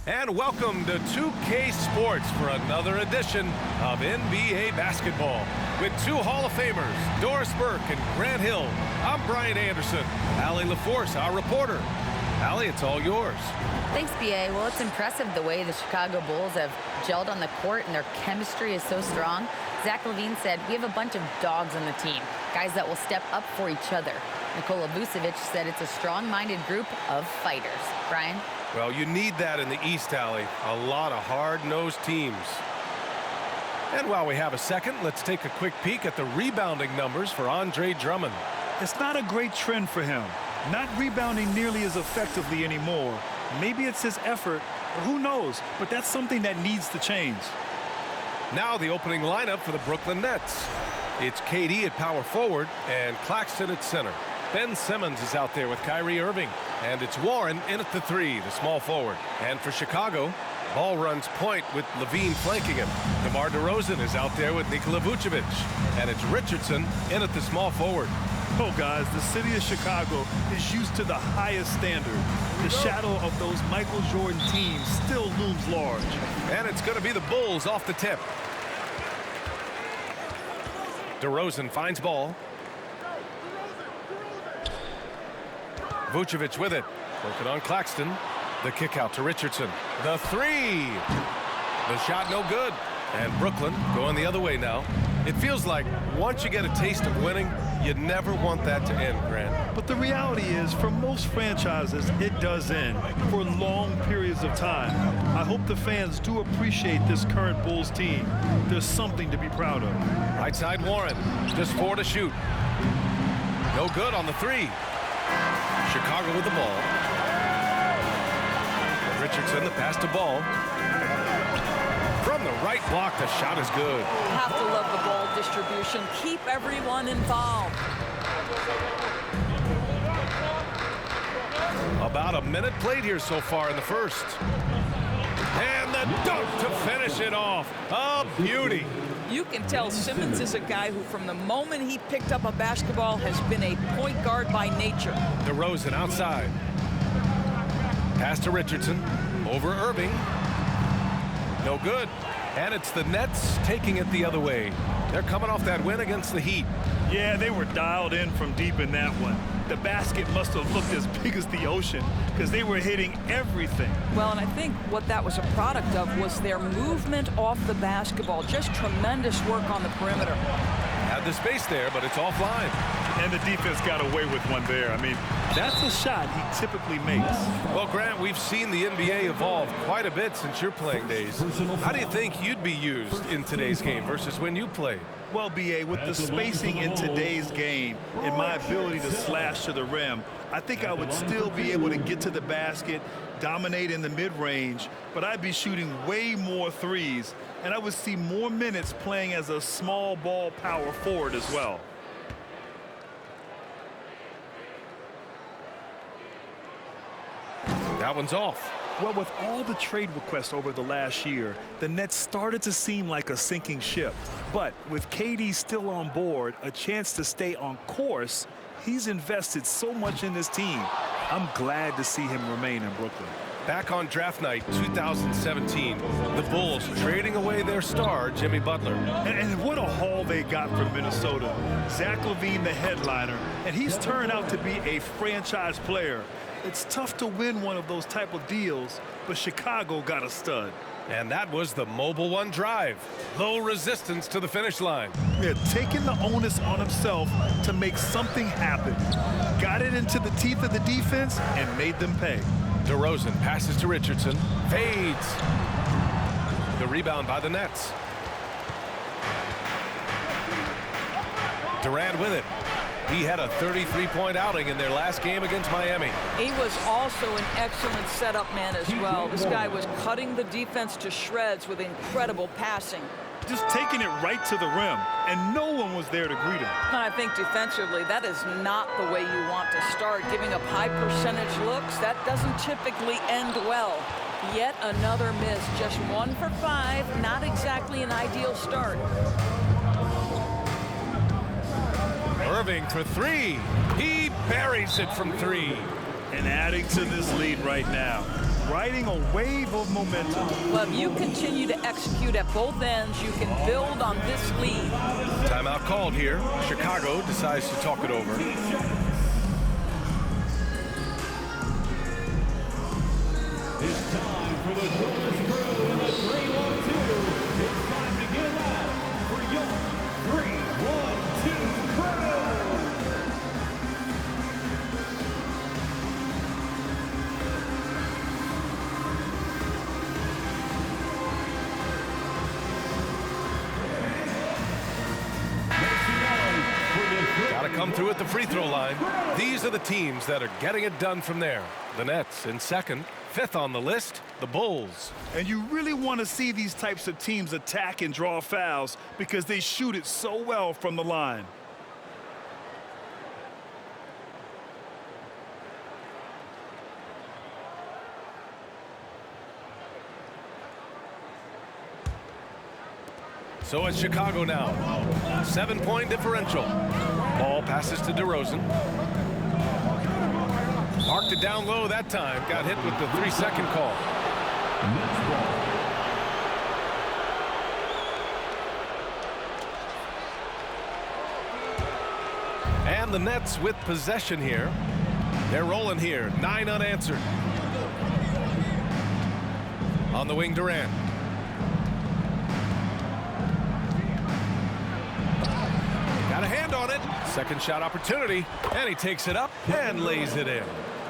And welcome to 2K Sports for another edition of NBA basketball. With two Hall of Famers, Doris Burke and Grant Hill, I'm Brian Anderson. Allie LaForce, our reporter. Allie, it's all yours. Thanks, B.A. Well, it's impressive the way the Chicago Bulls have gelled on the court and their chemistry is so strong. Zach LaVine said, we have a bunch of dogs on the team, guys that will step up for each other. Nikola Vucevic said it's a strong-minded group of fighters. Brian? Well, you need that in the East, Allie. A lot of hard-nosed teams. And while we have a second, let's take a quick peek at the rebounding numbers for Andre Drummond. It's not a great trend for him. Not rebounding nearly as effectively anymore. Maybe it's his effort, or who knows, but that's something that needs to change. Now the opening lineup for the Brooklyn Nets. It's KD at power forward and Claxton at center. Ben Simmons is out there with Kyrie Irving. And it's Warren in at the three, the small forward. And for Chicago, ball runs point with LaVine flanking him. DeMar DeRozan is out there with Nikola Vucevic. And it's Richardson in at the small forward. Oh, guys, the city of Chicago is used to the highest standard. The shadow of those Michael Jordan teams still looms large. And it's going to be the Bulls off the tip. DeRozan finds ball. Vucevic with it. Working on Claxton. The kick out to Richardson. The three. The shot no good. And Brooklyn going the other way now. It feels like once you get a taste of winning, you never want that to end, Grant. But the reality is, for most franchises, it does end for long periods of time. I hope the fans do appreciate this current Bulls team. There's something to be proud of. Right side Warren. Just 4 to shoot. No good on the three. Chicago with the ball. Richardson, the pass to ball. From the right block, the shot is good. Have to love the ball distribution. Keep everyone involved. About a minute played here so far in the first. And the dunk to finish it off. A beauty. You can tell Simmons is a guy who, from the moment he picked up a basketball, has been a point guard by nature. DeRozan outside. Pass to Richardson. Over Irving. No good. And it's the Nets taking it the other way. They're coming off that win against the Heat. Yeah, they were dialed in from deep in that one. The basket must have looked as big as the ocean because they were hitting everything. Well, and I think what that was a product of was their movement off the basketball. Just tremendous work on the perimeter. Had the space there, but it's offline. And the defense got away with one there. I mean, that's a shot he typically makes. Well, Grant, we've seen the NBA evolve quite a bit since your playing days. How do you think you'd be used in today's game versus when you played? Well, B.A., with the spacing in today's game and my ability to slash to the rim, I think I would still be able to get to the basket, dominate in the mid-range, but I'd be shooting way more threes, and I would see more minutes playing as a small ball power forward as well. That one's off. Well, with all the trade requests over the last year, the Nets started to seem like a sinking ship. But with KD still on board, a chance to stay on course, he's invested so much in this team. I'm glad to see him remain in Brooklyn. Back on draft night 2017, the Bulls trading away their star, Jimmy Butler. And what a haul they got from Minnesota. Zach LaVine, the headliner, and he's turned out to be a franchise player. It's tough to win one of those type of deals, but Chicago got a stud. And that was the Mobile One drive. Low resistance to the finish line. Yeah, taking the onus on himself to make something happen. Got it into the teeth of the defense and made them pay. DeRozan passes to Richardson. Fades. The rebound by the Nets. Durant with it. He had a 33-point outing in their last game against Miami. He was also an excellent setup man as well. This guy was cutting the defense to shreds with incredible passing. Just taking it right to the rim, and no one was there to greet him. And I think defensively, that is not the way you want to start. Giving up high percentage looks, that doesn't typically end well. Yet another miss, just 1 for 5, not exactly an ideal start. Irving for three. He buries it from 3. And adding to this lead right now. riding a wave of momentum. Well, if you continue to execute at both ends, you can build on this lead. Timeout called here. Chicago decides to talk it over. It's time for the Golden Crew in the 3-1-2. It's time to get out for your 3-1-2 crew. Got to come through at the free throw line. These are the teams that are getting it done from there. The Nets in second. Fifth on the list, the Bulls. And you really want to see these types of teams attack and draw fouls because they shoot it so well from the line. So it's Chicago now. 7-point differential. Ball passes to DeRozan. Marked it down low that time. Got hit with the 3-second call. And the Nets with possession here. They're rolling here. 9 unanswered. On the wing, Durant. Got a hand on it. Second shot opportunity. And he takes it up and lays it in.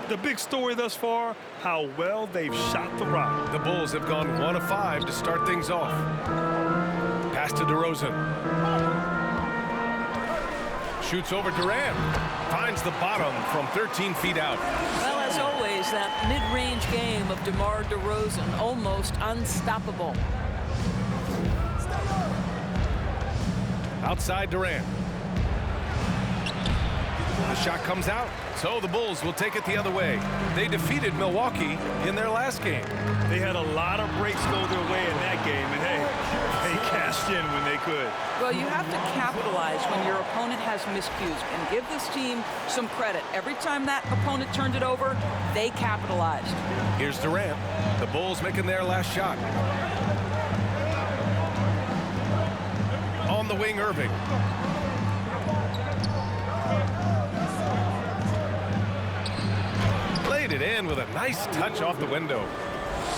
The big story thus far, how well they've shot the rock. The Bulls have gone 1 of 5 to start things off. Pass to DeRozan. Shoots over Durant. Finds the bottom from 13 feet out. Well, as always, that mid-range game of DeMar DeRozan, almost unstoppable. Outside Durant. The shot comes out, so the Bulls will take it the other way. They defeated Milwaukee in their last game. They had a lot of breaks go their way in that game, and hey, they cashed in when they could. Well, you have to capitalize when your opponent has miscues, and give this team some credit. Every time that opponent turned it over, they capitalized. Here's Durant. The Bulls making their last shot. On the wing, Irving. Laid it in with a nice touch off the window.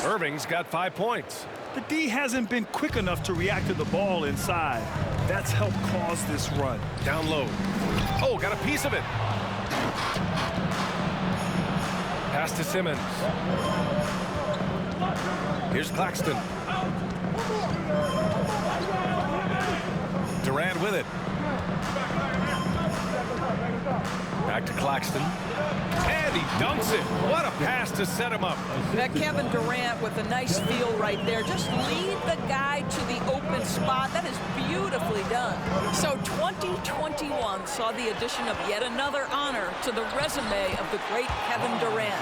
Irving's got 5 points. The D hasn't been quick enough to react to the ball inside. That's helped cause this run. Down low. Oh, got a piece of it. Pass to Simmons. Here's Claxton. Durant with it. Back to Claxton. And he dunks it. What a pass to set him up. That Kevin Durant with a nice feel right there. Just lead the guy to the open spot. That is beautifully done. So 2021 saw the addition of yet another honor to the resume of the great Kevin Durant.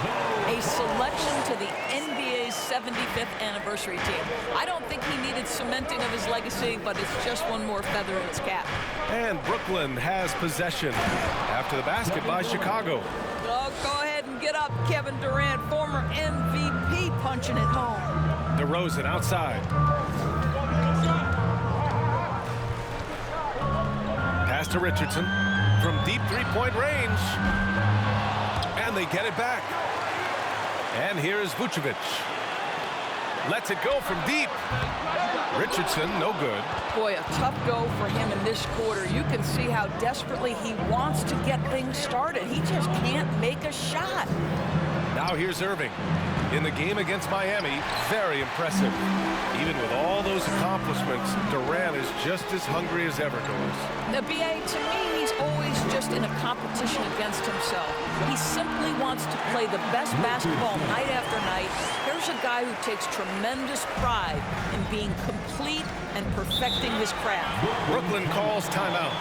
A selection to the NBA's 75th anniversary team. I don't think he needed cementing of his legacy, but it's just one more feather in his cap. And Brooklyn has possession after the basket by Chicago. Oh, go ahead and get up, Kevin Durant, former MVP, punching it home. DeRozan outside. Pass to Richardson from deep three-point range. And they get it back. And here is Vucevic. Lets it go from deep. Richardson, no good. Boy, a tough go for him in this quarter. You can see how desperately he wants to get things started. He just can't make a shot. Now here's Irving. In the game against Miami, very impressive. Even with all those accomplishments, Durant is just as hungry as ever goes. The BA, to me, he's always just in a competition against himself. He simply wants to play the best basketball night after night. Here's a guy who takes tremendous pride in being complete and perfecting his craft. Brooklyn calls timeout.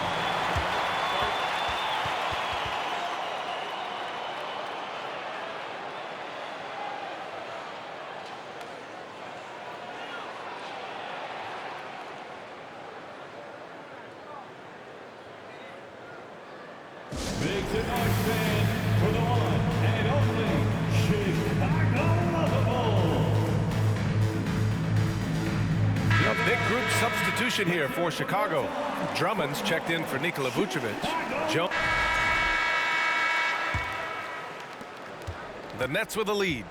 Make the noise, fan, for the one and only Chicago Bulls. group substitution here for Chicago. Drummond's checked in for Nikola Vucevic. The Nets with a lead.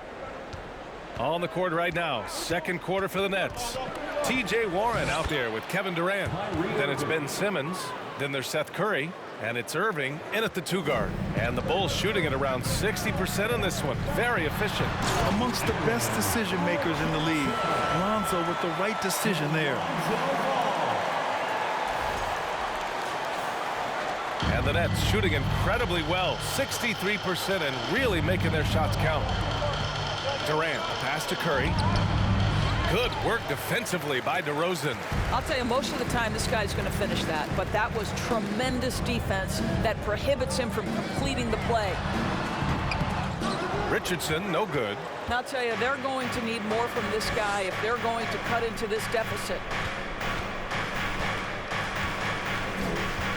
On the court right now, second quarter for the Nets. T.J. Warren out there with Kevin Durant. Then it's Ben Simmons. Then there's Seth Curry. And it's Irving in at the 2-guard. And the Bulls shooting at around 60% in this one. Very efficient. Amongst the best decision makers in the league. Lonzo with the right decision there. And the Nets shooting incredibly well. 63% and really making their shots count. Durant, pass to Curry. Good work defensively by DeRozan. I'll tell you, most of the time this guy's going to finish that, but that was tremendous defense that prohibits him from completing the play. Richardson, no good. And I'll tell you, they're going to need more from this guy if they're going to cut into this deficit.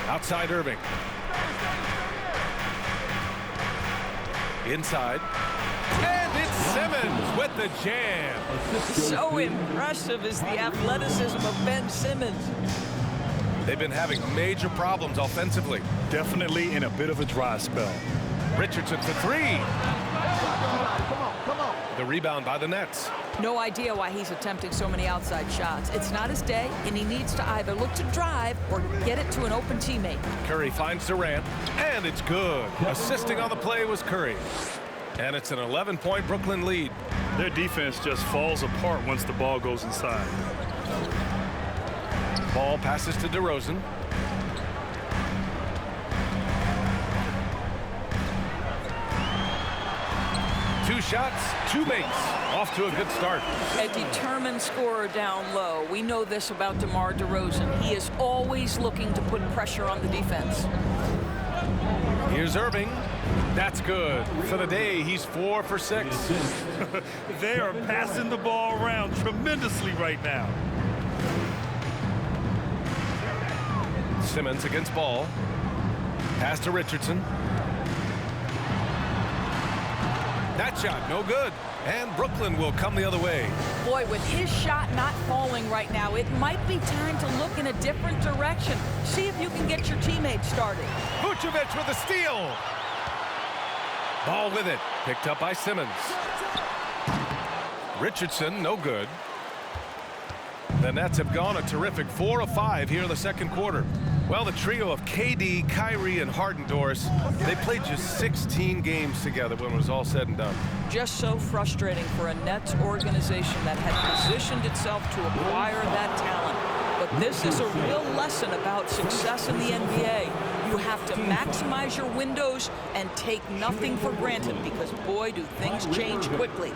Outside Irving. Inside. And it's Simmons with the jam. So impressive is the athleticism of Ben Simmons. They've been having major problems offensively. Definitely in a bit of a dry spell. Richardson for three. The rebound by the Nets. No idea why he's attempting so many outside shots. It's not his day, and he needs to either look to drive or get it to an open teammate. Curry finds Durant, and it's good. Assisting on the play was Curry. And it's an 11-point Brooklyn lead. Their defense just falls apart once the ball goes inside. Ball passes to DeRozan. Two shots, two makes. Off to a good start. A determined scorer down low. We know this about DeMar DeRozan. He is always looking to put pressure on the defense. Here's Irving. That's good. For the day, he's 4 for 6. They are passing the ball around tremendously right now. Simmons against Ball. Pass to Richardson. That shot, no good. And Brooklyn will come the other way. Boy, with his shot not falling right now, it might be time to look in a different direction. See if you can get your teammates started. Vucevic with a steal. Ball with it. Picked up by Simmons. Richardson, no good. The Nets have gone a terrific 4 of 5 here in the second quarter. Well, the trio of KD, Kyrie, and Harden, Doris, they played just 16 games together when it was all said and done. Just so frustrating for a Nets organization that had positioned itself to acquire that talent. But this is a real lesson about success in the NBA. You have to maximize your windows and take nothing for granted because, boy, do things change quickly.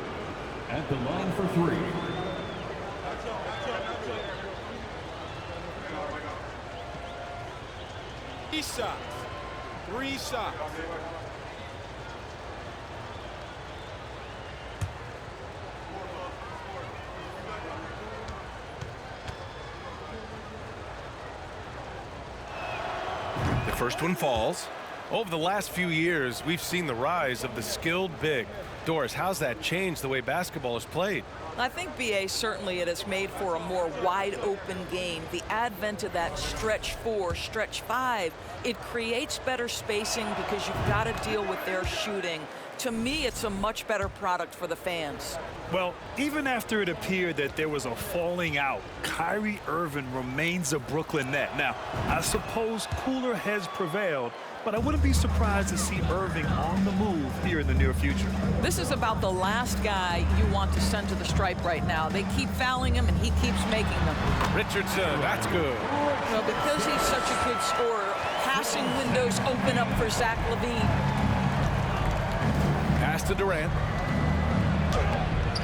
At the line for three. Three shots. The first one falls. Over the last few years, we've seen the rise of the skilled big. Doris, how's that changed the way basketball is played? I think, B.A., certainly it has made for a more wide-open game. The advent of that stretch 4, stretch 5, it creates better spacing because you've got to deal with their shooting. To me, it's a much better product for the fans. Well, even after it appeared that there was a falling out, Kyrie Irving remains a Brooklyn Net. Now, I suppose cooler heads prevailed, but I wouldn't be surprised to see Irving on the move here in the near future. This is about the last guy you want to send to the stripe right now. They keep fouling him, and he keeps making them. Richardson, that's good. Well, because he's such a good scorer, passing windows open up for Zach LaVine. Pass to Durant.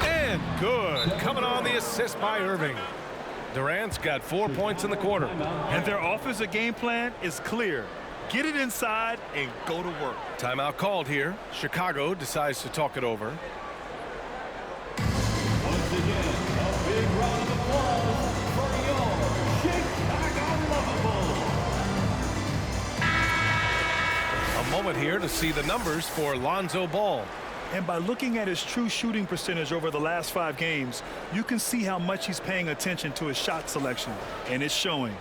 And good. Coming on the assist by Irving. Durant's got 4 points in the quarter. And their offensive game plan is clear. Get it inside and go to work. Timeout called here. Chicago decides to talk it over. Once again, a big round of applause for your Chicago Bulls. A moment here to see the numbers for Lonzo Ball. And by looking at his true shooting percentage over the last 5 games, you can see how much he's paying attention to his shot selection, and it's showing.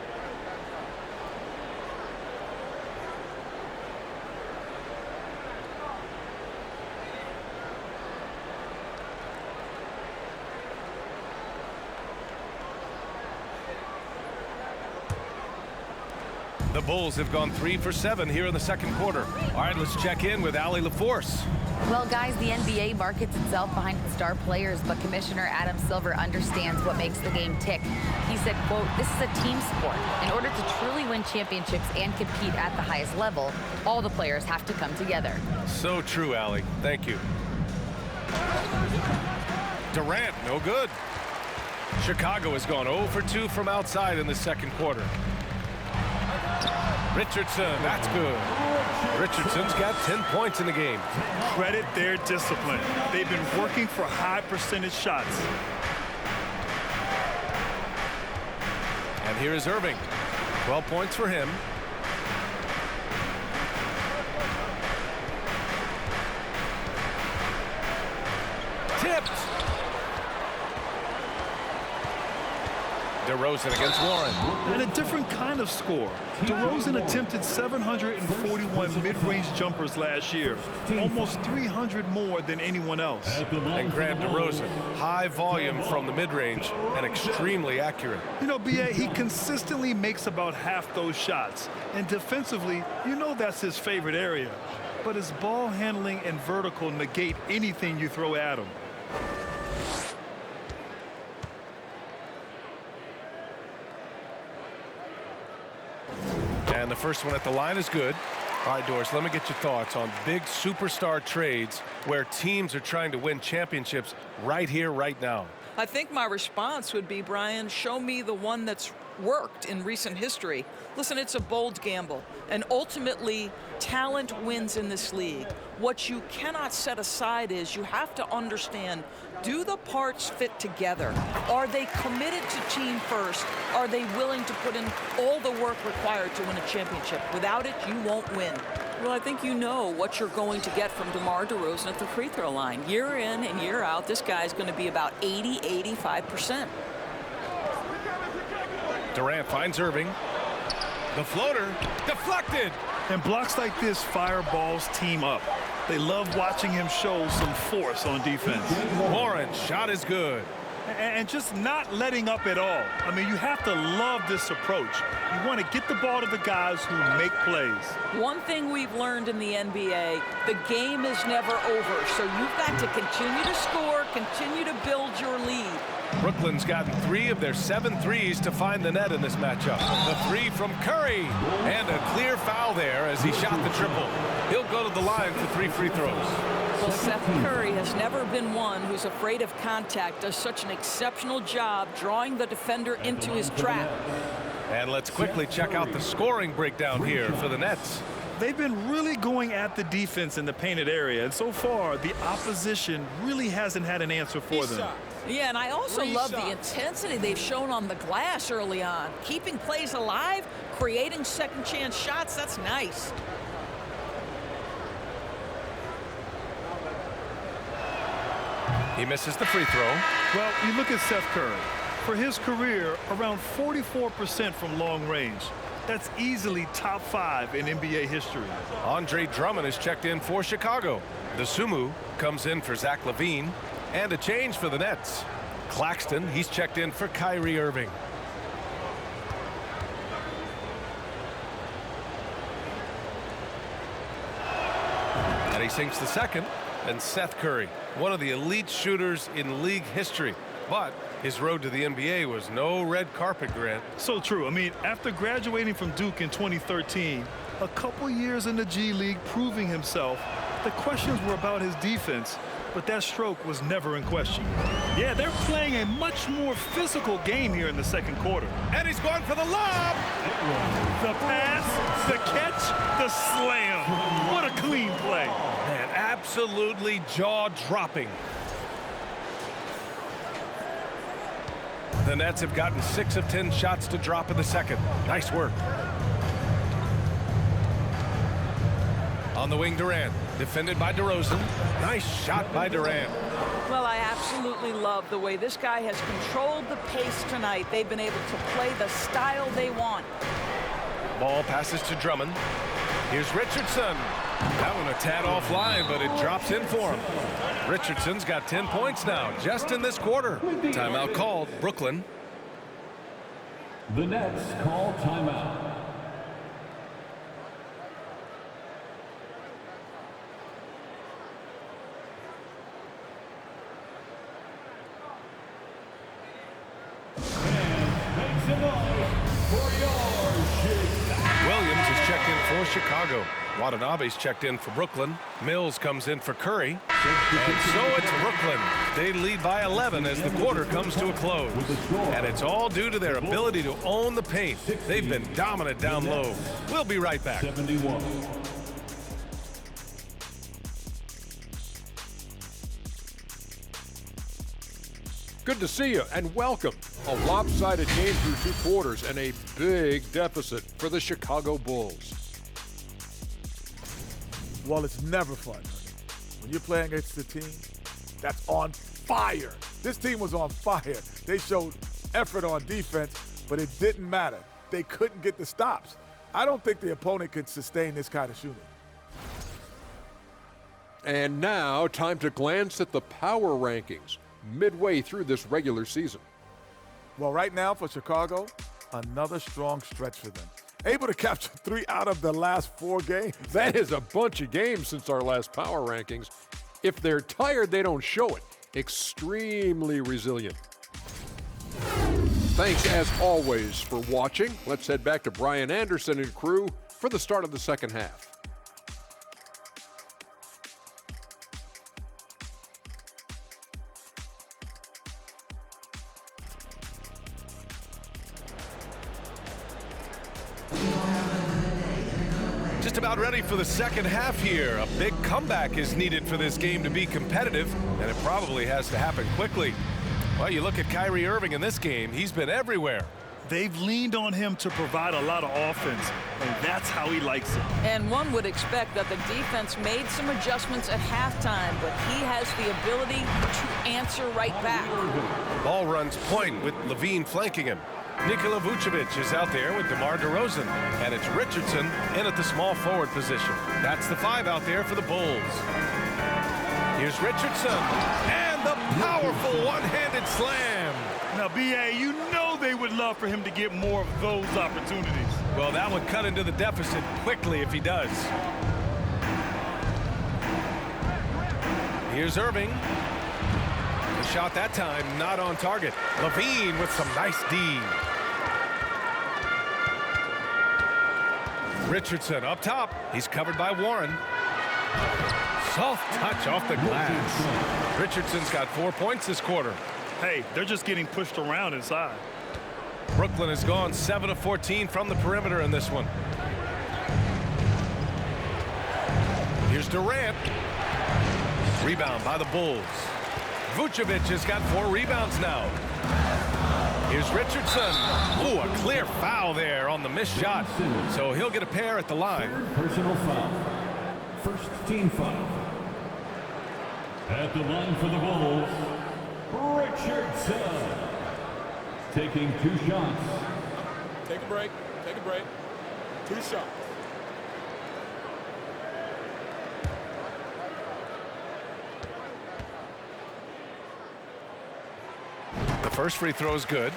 The Bulls have gone 3 for 7 here in the second quarter. All right, let's check in with Allie LaForce. Well, guys, the NBA markets itself behind its star players, but Commissioner Adam Silver understands what makes the game tick. He said, quote, "This is a team sport. In order to truly win championships and compete at the highest level, all the players have to come together." So true, Allie. Thank you. Durant, no good. Chicago has gone 0 for 2 from outside in the second quarter. Richardson, that's good. Richardson's got 10 points in the game. Credit their discipline. They've been working for high percentage shots. And here is Irving. 12 points for him. Tipped. DeRozan against Warren. And a different kind of score. DeRozan attempted 741 mid-range jumpers last year, almost 300 more than anyone else. And Grant DeRozan, high volume from the mid-range and extremely accurate. You know, B.A., he consistently makes about half those shots. And defensively, you know that's his favorite area. But his ball handling and vertical negate anything you throw at him. And the first one at the line is good. All right, Doris, let me get your thoughts on big superstar trades where teams are trying to win championships right here, right now. I think my response would be, Brian, show me the one that's worked in recent history. Listen, it's a bold gamble, and ultimately talent wins in this league. What you cannot set aside is you have to understand, do the parts fit together? Are they committed to team first? Are they willing to put in all the work required to win a championship? Without it, you won't win. Well, I think you know what you're going to get from DeMar DeRozan at the free throw line. Year in and year out, this guy's going to be about 80, 85%. Durant finds Irving. The floater deflected. And blocks like this fire Ball's team up. They love watching him show some force on defense. Warren, shot is good. And just not letting up at all. I mean, you have to love this approach. You want to get the ball to the guys who make plays. One thing we've learned in the NBA, the game is never over. So you've got to continue to score, continue to build your lead. Brooklyn's gotten 3 of their 7 threes to find the net in this matchup. The 3 from Curry. And a clear foul there as he shot the triple. He'll go to the line for 3 free throws. Well, Seth Curry has never been one who's afraid of contact, does such an exceptional job drawing the defender into his trap. And let's quickly check out the scoring breakdown here for the Nets. They've been really going at the defense in the painted area, and so far the opposition really hasn't had an answer for them. Yeah, and I also love the intensity they've shown on the glass early on. Keeping plays alive, creating second chance shots, that's nice. He misses the free throw. Well, you look at Seth Curry. For his career, around 44% from long range. That's easily top 5 in NBA history. Andre Drummond is checked in for Chicago. The Sumu comes in for Zach LaVine. And a change for the Nets. Claxton, he's checked in for Kyrie Irving. And he sinks the second. And Seth Curry, one of the elite shooters in league history. But his road to the NBA was no red carpet, Grant. So true. I mean, after graduating from Duke in 2013, a couple years in the G League proving himself, the questions were about his defense, but that stroke was never in question. Yeah, they're playing a much more physical game here in the second quarter. And he's going for the lob. The pass, the catch, the slam. What a clean play. Man, absolutely jaw-dropping. The Nets have gotten 6 of 10 shots to drop in the second. Nice work. On the wing, Durant. Defended by DeRozan. Nice shot by Durant. Well, I absolutely love the way this guy has controlled the pace tonight. They've been able to play the style they want. Ball passes to Drummond. Here's Richardson. That one a tad offline, but it drops in for him. Richardson's got 10 points now, just in this quarter. Timeout called, Brooklyn. The Nets call timeout. Williams is checked in for Chicago. Watanabe's checked in for Brooklyn. Mills comes in for Curry. And so it's Brooklyn. They lead by 11 as the quarter comes to a close. And it's all due to their ability to own the paint. They've been dominant down low. We'll be right back. 71. Good to see you and welcome. A lopsided game through 2 quarters and a big deficit for the Chicago Bulls. Well, it's never fun, honey. When you're playing against a team that's on fire. This team was on fire. They showed effort on defense, but it didn't matter. They couldn't get the stops. I don't think the opponent could sustain this kind of shooting. And now, time to glance at the power rankings midway through this regular season. Well, right now for Chicago, another strong stretch for them. Able to capture 3 out of the last 4 games. That is a bunch of games since our last power rankings. If they're tired, they don't show it. Extremely resilient. Thanks, as always, for watching. Let's head back to Brian Anderson and crew for the start of the second half. Just about ready for the second half here. A big comeback is needed for this game to be competitive, and it probably has to happen quickly. Well, you look at Kyrie Irving in this game. He's been everywhere. They've leaned on him to provide a lot of offense, and that's how he likes it. And one would expect that the defense made some adjustments at halftime, but he has the ability to answer right back. Ball runs point with Levine flanking him. Nikola Vucevic is out there with DeMar DeRozan, and it's Richardson in at the small forward position. That's the 5 out there for the Bulls. Here's Richardson, and the powerful one-handed slam. Now, B.A., you know they would love for him to get more of those opportunities. Well, that would cut into the deficit quickly if he does. Here's Irving. The shot that time not on target. Levine with some nice D. Richardson up top. He's covered by Warren. Soft touch off the glass. Richardson's got 4 points this quarter. Hey, they're just getting pushed around inside. Brooklyn has gone 7 of 14 from the perimeter in this one. Here's Durant. Rebound by the Bulls. Vucevic has got 4 rebounds now. Here's Richardson. Ooh, a clear foul there on the missed shot. So he'll get a pair at the line. Personal foul. First team foul. At the line for the Bulls, Richardson. Taking 2 shots. Take a break. Take a break. 2 shots. The first free throw is good.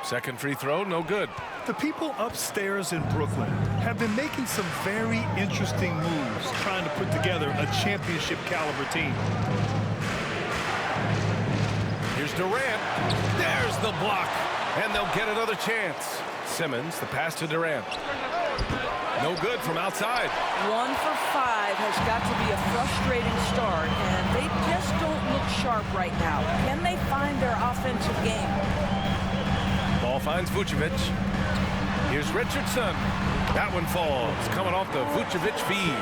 Second free throw, no good. The people upstairs in Brooklyn have been making some very interesting moves, trying to put together a championship caliber team. Here's Durant. There's the block. And they'll get another chance. Simmons, the pass to Durant. No good from outside. 1 for 5 has got to be a frustrating start, and they just don't look sharp right now. Can they find their offensive game? Ball finds Vucevic. Here's Richardson. That one falls, coming off the Vucevic feed.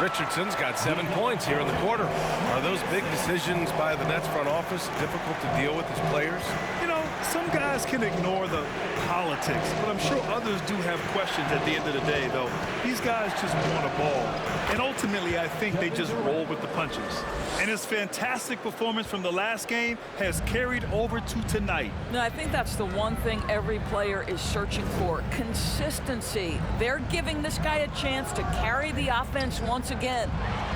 Richardson's got 7 points here in the quarter. Are those big decisions by the Nets front office difficult to deal with as players? You know, some guys can ignore the politics, but I'm sure others do have questions at the end of the day, though. These guys just want a ball. And ultimately, I think they just roll with the punches. And his fantastic performance from the last game has carried over to tonight. No, I think that's the one thing every player is searching for. Consistency. They're giving this guy a chance to carry the offense once again.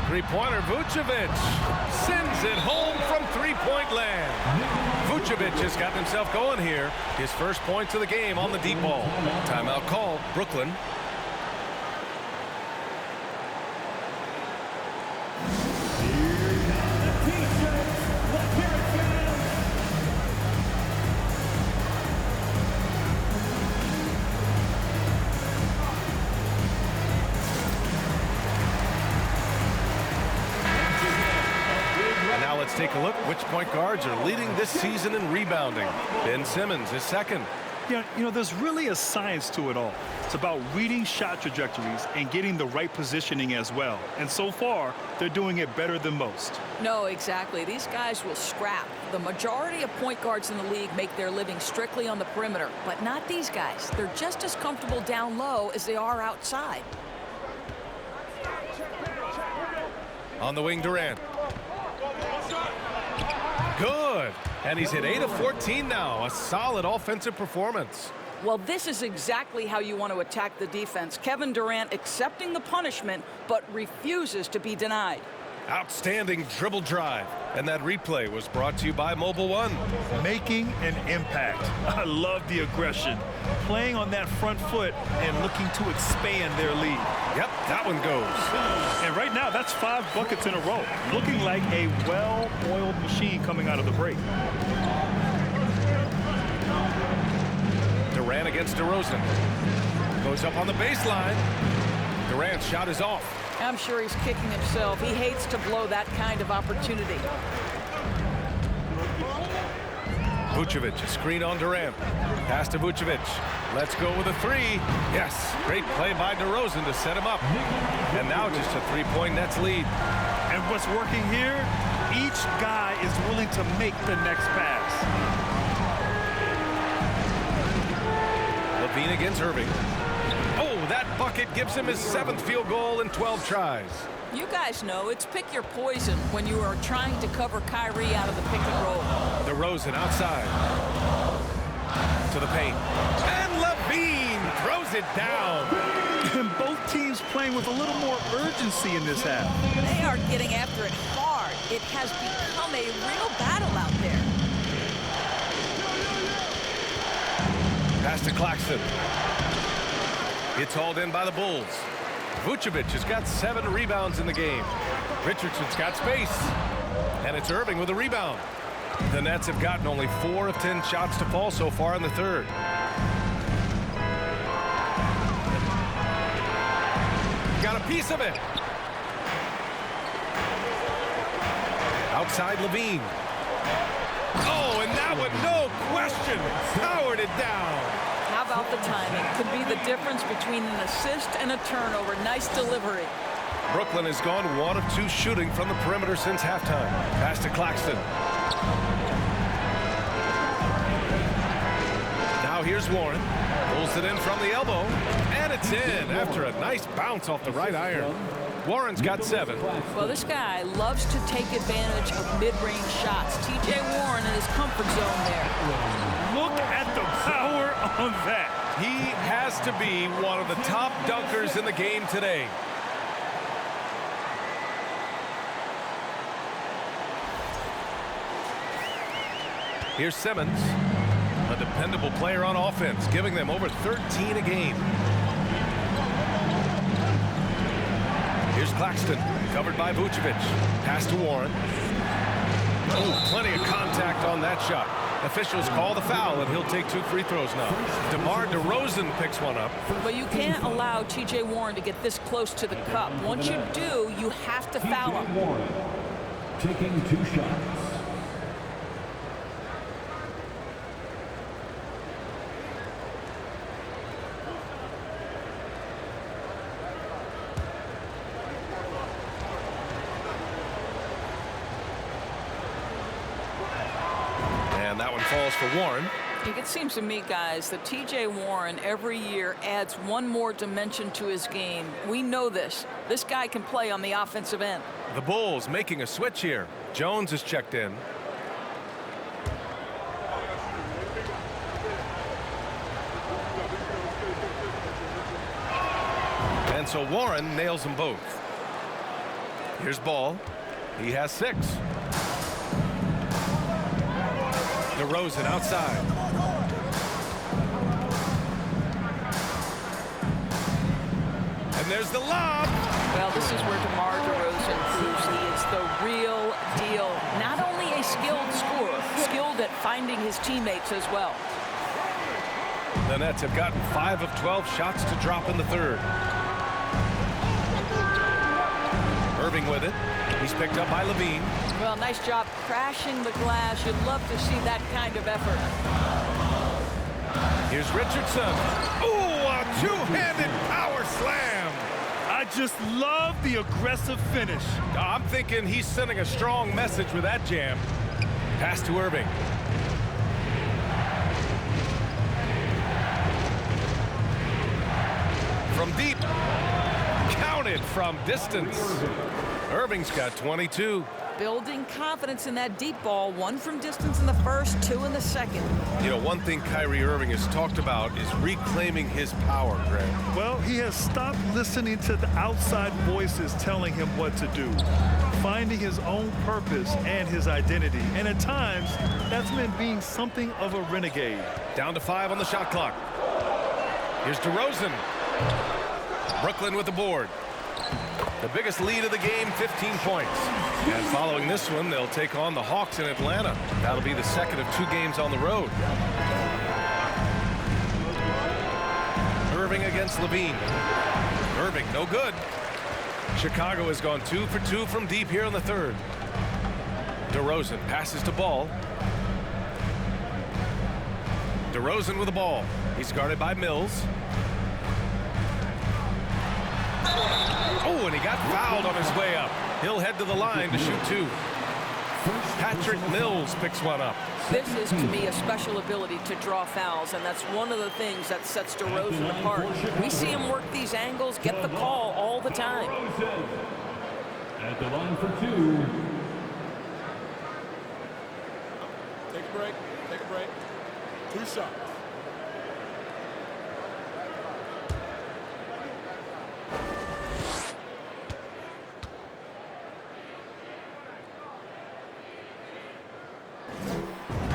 Three-pointer, Vucevic sends it home from three-point land. Vucevic has gotten himself going here. His first points of the game on the deep ball. Timeout call, Brooklyn. Let's take a look which point guards are leading this season in rebounding. Ben Simmons is second. Yeah, you know, there's really a science to it all. It's about reading shot trajectories and getting the right positioning as well. And so far, they're doing it better than most. No, exactly. These guys will scrap. The majority of point guards in the league make their living strictly on the perimeter, but not these guys. They're just as comfortable down low as they are outside. On the wing, Durant. Good. And he's hit 8 of 14 now. A solid offensive performance. Well, this is exactly how you want to attack the defense. Kevin Durant accepting the punishment, but refuses to be denied. Outstanding dribble drive. And that replay was brought to you by Mobile One. Making an impact. I love the aggression. Playing on that front foot and looking to expand their lead. Yep, that one goes. And right now, that's 5 buckets in a row. Looking like a well-oiled machine coming out of the break. Durant against DeRozan. Goes up on the baseline. Durant's shot is off. I'm sure he's kicking himself. He hates to blow that kind of opportunity. Vucevic, a screen on Durant. Pass to Vucevic. Let's go with a three. Yes, great play by DeRozan to set him up. And now just a three-point Nets lead. And what's working here, each guy is willing to make the next pass. LaVine against Irving. Oh, that bucket gives him his 7th field goal in 12 tries. You guys know it's pick your poison when you are trying to cover Kyrie out of the pick and roll. DeRozan outside. To the paint. And LaVine throws it down. And both teams playing with a little more urgency in this half. They are getting after it hard. It has become a real battle out there. Pass to Claxton. It's hauled in by the Bulls. Vucevic has got 7 rebounds in the game. Richardson's got space. And it's Irving with a rebound. The Nets have gotten only 4 of 10 shots to fall so far in the third. Got a piece of it. Outside LaVine. Oh, and that one, no question, powered it down. How about the timing? Could be the difference between an assist and a turnover. Nice delivery. Brooklyn has gone 1 of 2 shooting from the perimeter since halftime. Pass to Claxton. Now here's Warren. Pulls it in from the elbow. And it's in after a nice bounce off the right iron. Warren's got 7. Well, this guy loves to take advantage of mid-range shots. T.J. Warren in his comfort zone there. Look at the power on that. He has to be one of the top dunkers in the game today. Here's Simmons, a dependable player on offense, giving them over 13 a game. Here's Claxton, covered by Vucevic. Pass to Warren. Oh, plenty of contact on that shot. Officials call the foul, and he'll take 2 free throws now. DeMar DeRozan picks one up. But you can't allow T.J. Warren to get this close to the cup. Once you do, you have to foul him. Warren taking 2 shots. calls for Warren. It seems to me, guys, that T.J. Warren every year adds one more dimension to his game. We know this. This guy can play on the offensive end. The Bulls making a switch here. Jones is checked in. And so Warren nails them both. Here's Ball. He has 6. DeRozan outside. And there's the lob. Well, this is where DeMar DeRozan proves he is the real deal. Not only a skilled scorer, skilled at finding his teammates as well. The Nets have gotten 5 of 12 shots to drop in the third. Irving with it. He's picked up by Levine. Well, nice job crashing the glass. You'd love to see that kind of effort. Here's Richardson. Ooh, a two-handed power slam. I just love the aggressive finish. I'm thinking he's sending a strong message with that jam. Pass to Irving. From deep. Counted from distance. Irving's got 22. Building confidence in that deep ball. 1 from distance in the first, 2 in the second. You know, one thing Kyrie Irving has talked about is reclaiming his power, Greg. Well, he has stopped listening to the outside voices telling him what to do, finding his own purpose and his identity. And at times, that's meant being something of a renegade. Down to 5 on the shot clock. Here's DeRozan. Brooklyn with the board. The biggest lead of the game, 15 points. And following this one, they'll take on the Hawks in Atlanta. That'll be the second of 2 games on the road. Irving against Levine. Irving, no good. Chicago has gone 2 for 2 from deep here in the third. DeRozan passes to Ball. DeRozan with the ball. He's guarded by Mills. Oh, and he got fouled on his way up. He'll head to the line to shoot 2. Patrick Mills picks one up. This is, to me, a special ability to draw fouls, and that's one of the things that sets DeRozan apart. We see him work these angles, get the call all the time. At the line for 2. Take a break. Take a break. 2 shots.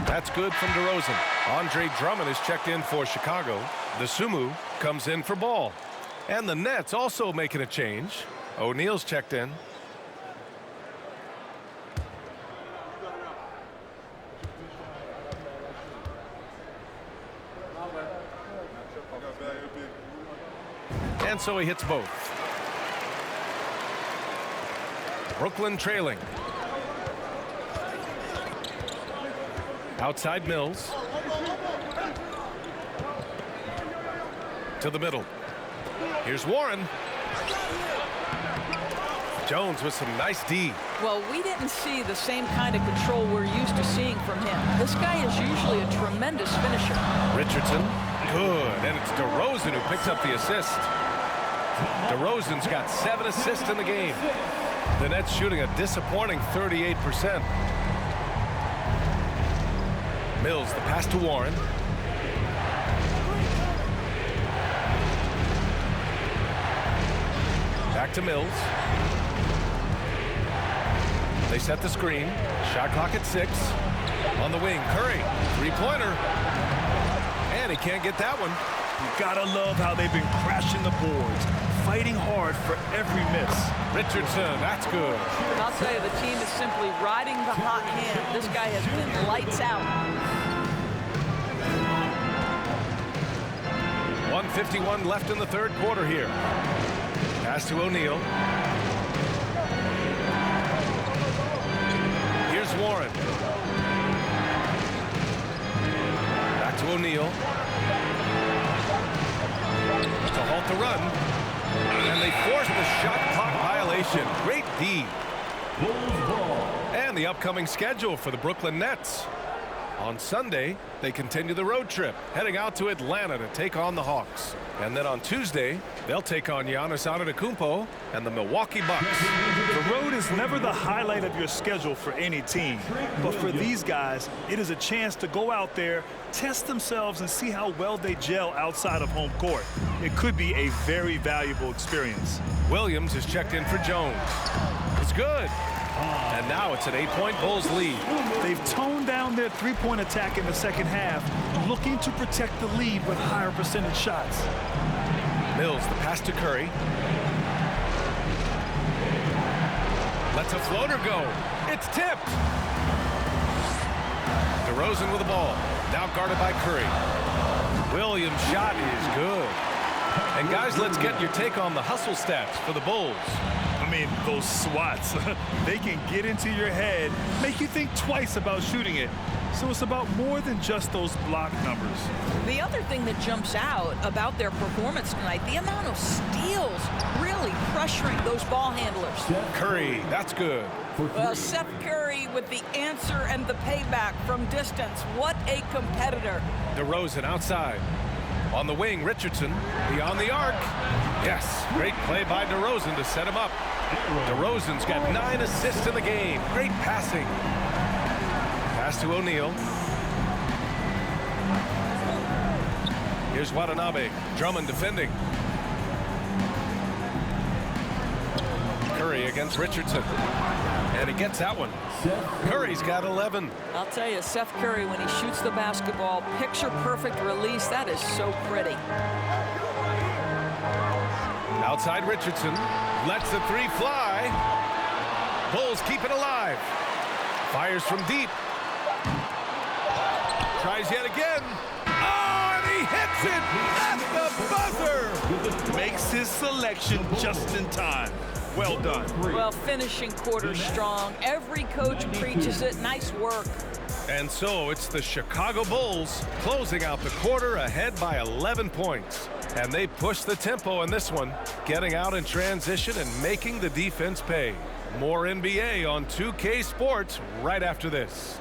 That's good from DeRozan. Andre Drummond is checked in for Chicago. The Sumu comes in for Ball. And the Nets also making a change. O'Neal's checked in. And so he hits both. Brooklyn trailing. Outside Mills. To the middle. Here's Warren. Jones with some nice D. Well, we didn't see the same kind of control we're used to seeing from him. This guy is usually a tremendous finisher. Richardson. Good. And it's DeRozan who picks up the assist. DeRozan's got 7 assists in the game. The Nets shooting a disappointing 38%. Mills, the pass to Warren. Back to Mills. They set the screen. Shot clock at 6. On the wing, Curry. 3-pointer. And he can't get that one. You gotta love how they've been crashing the boards, fighting hard for every miss. Richardson, that's good. I'll tell you, the team is simply riding the hot hand. This guy has been lights out. 1:51 left in the third quarter here. Pass to O'Neal. Here's Warren. Back to O'Neal. To halt the run. And they force the shot clock violation. Great D. And the upcoming schedule for the Brooklyn Nets. On Sunday, they continue the road trip, heading out to Atlanta to take on the Hawks. And then on Tuesday, they'll take on Giannis Antetokounmpo and the Milwaukee Bucks. The road is never the highlight of your schedule for any team. But for these guys, it is a chance to go out there, test themselves, and see how well they gel outside of home court. It could be a very valuable experience. Williams is checked in for Jones. It's good. And now it's an 8-point Bulls lead. They've toned down their three-point attack in the second half, looking to protect the lead with higher percentage shots. Mills, the pass to Curry. Lets a floater go. It's tipped. DeRozan with the ball. Now guarded by Curry. Williams' shot is good. And guys, let's get your take on the hustle stats for the Bulls. I mean, those swats, they can get into your head, make you think twice about shooting it. So it's about more than just those block numbers. The other thing that jumps out about their performance tonight, the amount of steals really pressuring those ball handlers. Curry, that's good. Well, Seth Curry with the answer and the payback from distance. What a competitor. DeRozan outside. On the wing, Richardson beyond the arc. Yes, great play by DeRozan to set him up. DeRozan's got 9 assists in the game. Great passing. Pass to O'Neal. Here's Watanabe. Drummond defending. Curry against Richardson. And he gets that one. Curry's got 11. I'll tell you, Seth Curry, when he shoots the basketball, picture-perfect release. That is so pretty. Outside Richardson. Lets the three fly. Bulls keep it alive. Fires from deep. Tries yet again. Oh, and he hits it at the buzzer. Makes his selection just in time. Well done. Well, finishing quarter strong. Every coach preaches it. Nice work. And so it's the Chicago Bulls closing out the quarter ahead by 11 points. And they push the tempo in this one, getting out in transition and making the defense pay. More NBA on 2K Sports right after this.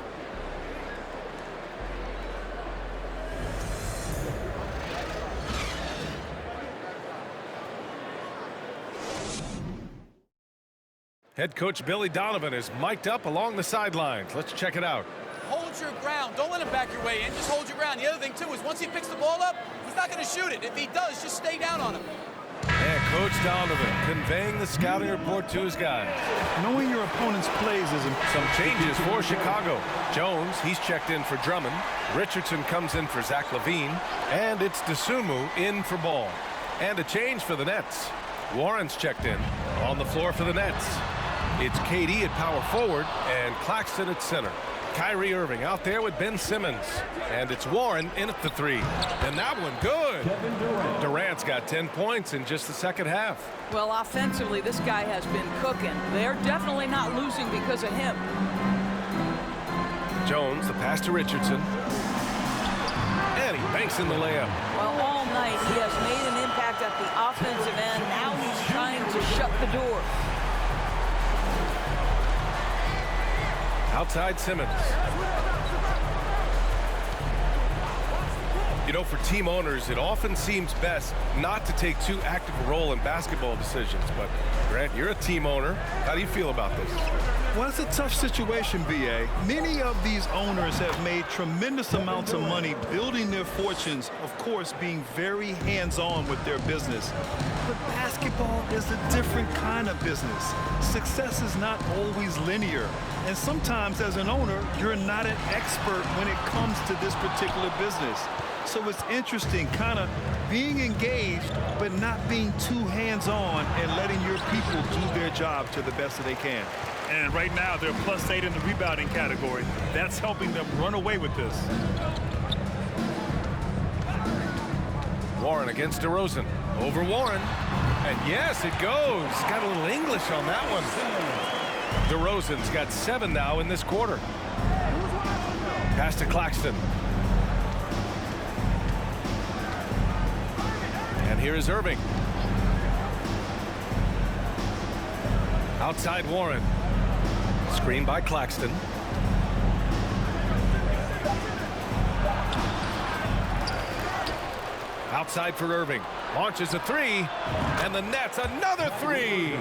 Head coach Billy Donovan is mic'd up along the sidelines. Let's check it out. Hold your ground. Don't let him back your way in. Just hold your ground. The other thing, too, is once he picks the ball up, he's not going to shoot it. If he does, just stay down on him. And Coach Donovan conveying the scouting report to his guys. Knowing your opponent's plays is Some changes for Chicago. Jones, he's checked in for Drummond. Richardson comes in for Zach LaVine. And it's Dosunmu in for Ball. And a change for the Nets. Warren's checked in. On the floor for the Nets, it's KD at power forward and Claxton at center. Kyrie Irving out there with Ben Simmons. And it's Warren in at the three. And that one good. Durant's got 10 points in just the second half. Well, offensively, this guy has been cooking. They're definitely not losing because of him. Jones, the pass to Richardson. And he banks in the layup. Well, all night he has made an impact at the offensive end. Now he's trying to shut the door. Outside Simmons. You know, for team owners, it often seems best not to take too active a role in basketball decisions. But, Grant, you're a team owner. How do you feel about this? Well, it's a tough situation, B.A. Many of these owners have made tremendous amounts of money building their fortunes, of course, being very hands-on with their business. But basketball is a different kind of business. Success is not always linear. And sometimes, as an owner, you're not an expert when it comes to this particular business. So it's interesting kind of being engaged, but not being too hands-on and letting your people do their job to the best that they can. And right now, they're +8 in the rebounding category. That's helping them run away with this. Warren against DeRozan. Over Warren. And yes, it goes. Got a little English on that one. DeRozan's got 7 now in this quarter. Pass to Claxton. And here is Irving. Outside Warren. Screen by Claxton. Outside for Irving. Launches a three, and the Nets another three.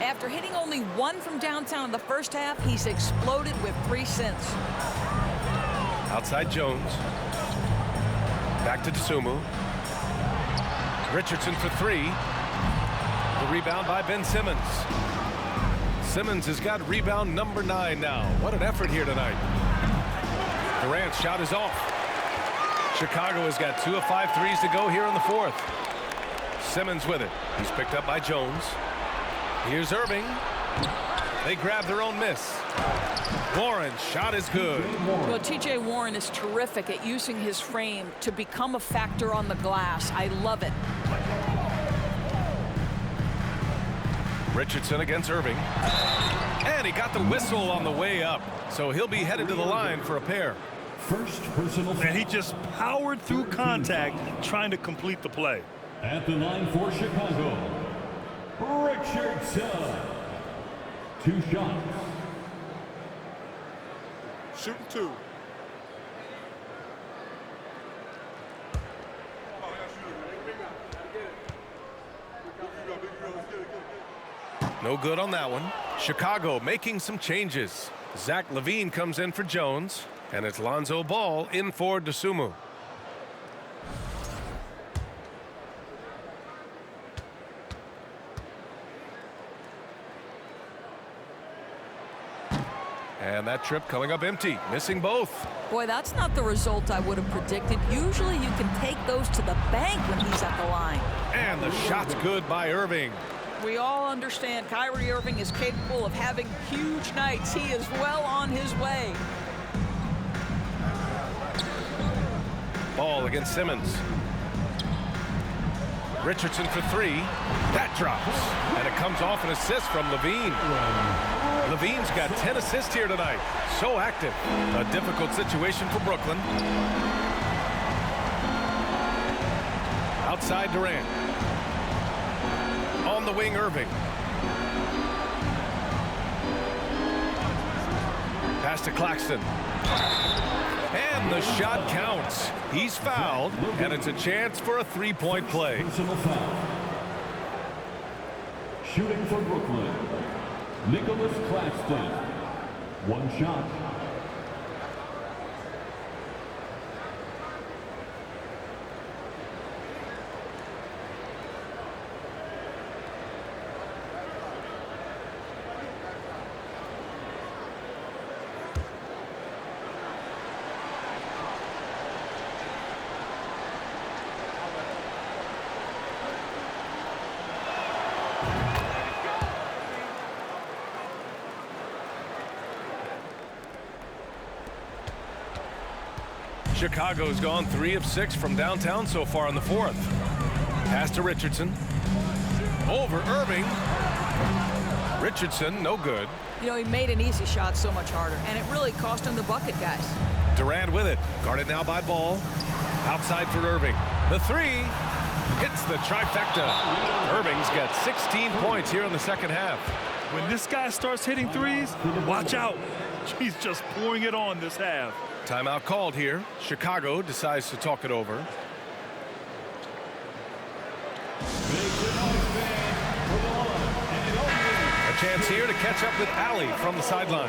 After hitting only one from downtown in the first half, he's exploded with 3 since. Outside Jones. Back to Dosunmu. Richardson for three. The rebound by Ben Simmons. Simmons has got rebound number 9 now. What an effort here tonight. Durant's shot is off. Chicago has got 2 of 5 threes to go here in the fourth. Simmons with it. He's picked up by Jones. Here's Irving. They grab their own miss. Warren's shot is good. Well, T.J. Warren is terrific at using his frame to become a factor on the glass. I love it. Richardson against Irving. And he got the whistle on the way up. So he'll be headed to the line for a pair. First personal foul. And he just powered through contact trying to complete the play. At the line for Chicago, Richardson. 2 shots. Shooting 2. No good on that one. Chicago making some changes. Zach LaVine comes in for Jones, and it's Lonzo Ball in for Dosunmu. And that trip coming up empty, missing both. Boy, that's not the result I would have predicted. Usually you can take those to the bank when he's at the line. And the shot's good by Irving. We all understand Kyrie Irving is capable of having huge nights. He is well on his way. Ball against Simmons. Richardson for three. That drops. And it comes off an assist from LaVine. LaVine's got 10 assists here tonight. So active. A difficult situation for Brooklyn. Outside Durant. On the wing, Irving. Pass to Claxton. And the shot counts. He's fouled, and it's a chance for a three-point play. Personal foul. Shooting for Brooklyn, Nicholas Claxton. 1 shot. Chicago's gone 3 of 6 from downtown so far in the fourth. Pass to Richardson. Over Irving. Richardson, no good. You know, he made an easy shot so much harder, and it really cost him the bucket, guys. Durant with it. Guarded now by Ball. Outside for Irving. The three hits the trifecta. Irving's got 16 points here in the second half. When this guy starts hitting threes, watch out. He's just pouring it on this half. Timeout called here. Chicago decides to talk it over. A chance here to catch up with Allie from the sideline.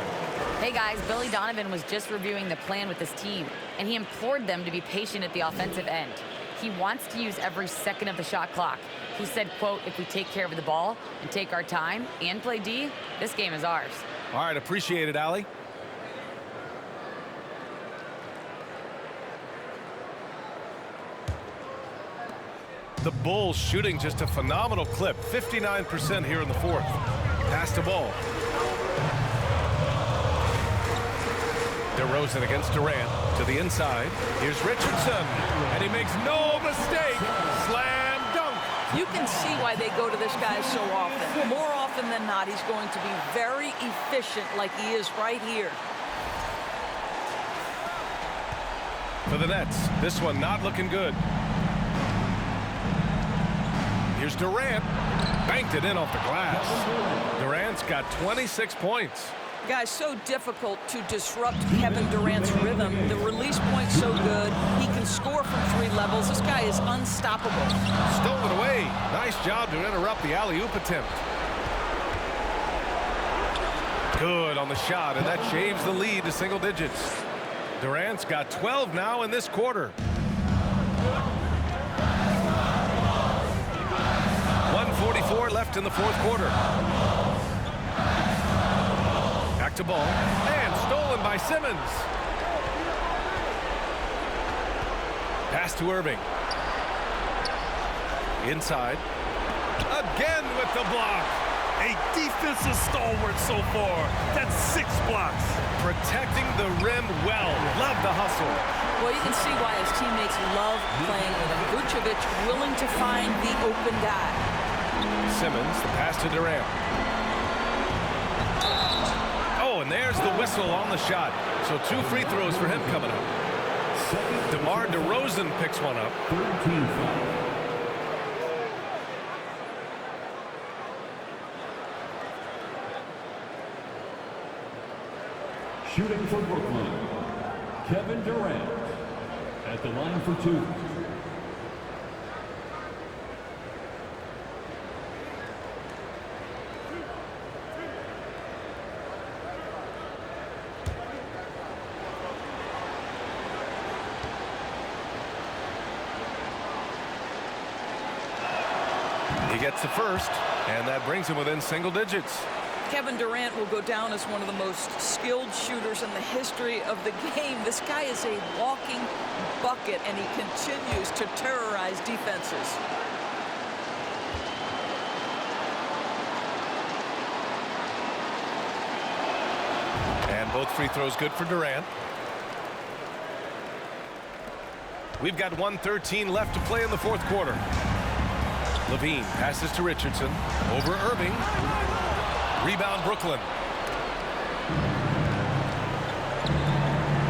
Hey guys, Billy Donovan was just reviewing the plan with his team, and he implored them to be patient at the offensive end. He wants to use every second of the shot clock. He said, quote, if we take care of the ball and take our time and play D, this game is ours. All right, appreciate it, Allie. The Bulls shooting just a phenomenal clip, 59% here in the fourth. Pass to Ball. DeRozan against Durant to the inside. Here's Richardson, and he makes no mistake. Slam dunk. You can see why they go to this guy so often. More often than not, he's going to be very efficient like he is right here. For the Nets, this one not looking good. Here's Durant. Banked it in off the glass. Durant's got 26 points. Guys, so difficult to disrupt Kevin Durant's rhythm. The release point's so good. He can score from 3 levels. This guy is unstoppable. Stolen away. Nice job to interrupt the alley-oop attempt. Good on the shot, and that shaves the lead to single digits. Durant's got 12 now in this quarter. 1:44 left in the fourth quarter. Back to ball, and stolen by Simmons. Pass to Irving. Inside. Again with the block. A defensive stalwart so far. That's 6 blocks. Protecting the rim well. Love the hustle. Well, you can see why his teammates love playing with him. Vucevic willing to find the open guy. Simmons, the pass to Durant. Oh, and there's the whistle on the shot. So 2 free throws for him coming up. DeMar DeRozan picks one up. 13-5. Shooting for Brooklyn, Kevin Durant at the line for 2. He gets the first, and that brings him within single digits. Kevin Durant will go down as one of the most skilled shooters in the history of the game. This guy is a walking bucket, and he continues to terrorize defenses. And both free throws good for Durant. We've got 1:13 left to play in the fourth quarter. Levine passes to Richardson. Over Irving. Rebound Brooklyn.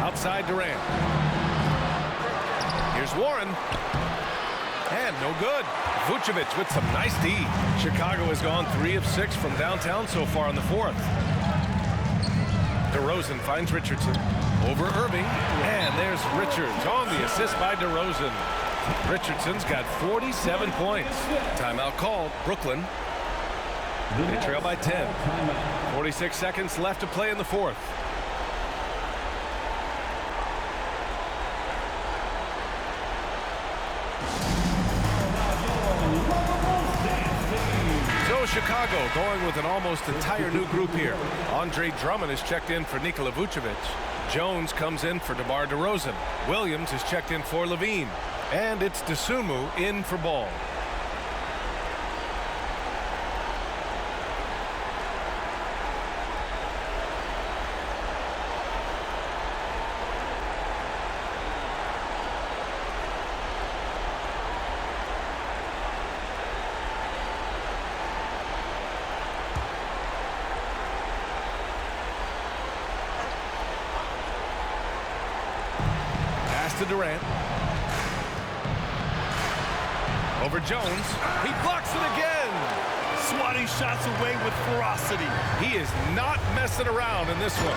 Outside Durant. Here's Warren. And no good. Vucevic with some nice D. Chicago has gone 3 of 6 from downtown so far in the fourth. DeRozan finds Richardson. Over Irving. And there's Richards on the assist by DeRozan. Richardson's got 47 points. Timeout called. Brooklyn. They trail by 10. 46 seconds left to play in the fourth. So Chicago going with an almost entire new group here. Andre Drummond is checked in for Nikola Vucevic. Jones comes in for DeMar DeRozan. Williams is checked in for Levine. And it's Dosunmu in for Ball. To Durant. Over Jones. He blocks it again. Swatting shots away with ferocity. He is not messing around in this one.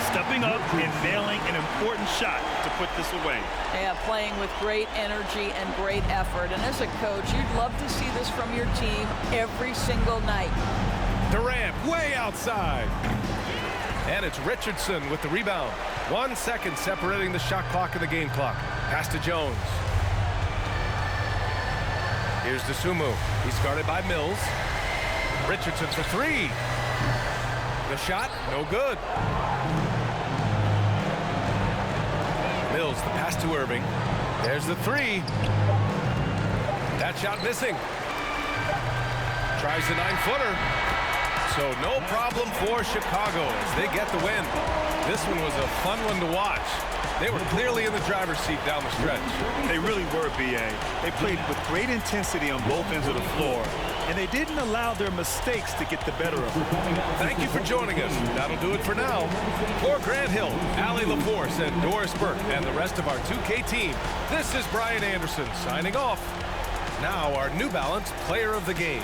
Stepping up and nailing an important shot to put this away. Yeah, playing with great energy and great effort. And as a coach, you'd love to see this from your team every single night. Durant way outside. And it's Richardson with the rebound. 1 second separating the shot clock and the game clock. Pass to Jones. Here's Dosunmu. He's guarded by Mills. Richardson for 3. The shot, no good. Mills, the pass to Irving. There's the 3. That shot missing. Tries the 9-footer. So no problem for Chicago as they get the win. This one was a fun one to watch. They were clearly in the driver's seat down the stretch. They really were, B.A. They played with great intensity on both ends of the floor, and they didn't allow their mistakes to get the better of them. Thank you for joining us. That'll do it for now. For Grant Hill, Allie LaForce, and Doris Burke, and the rest of our 2K team, this is Brian Anderson signing off. Now our New Balance Player of the Game.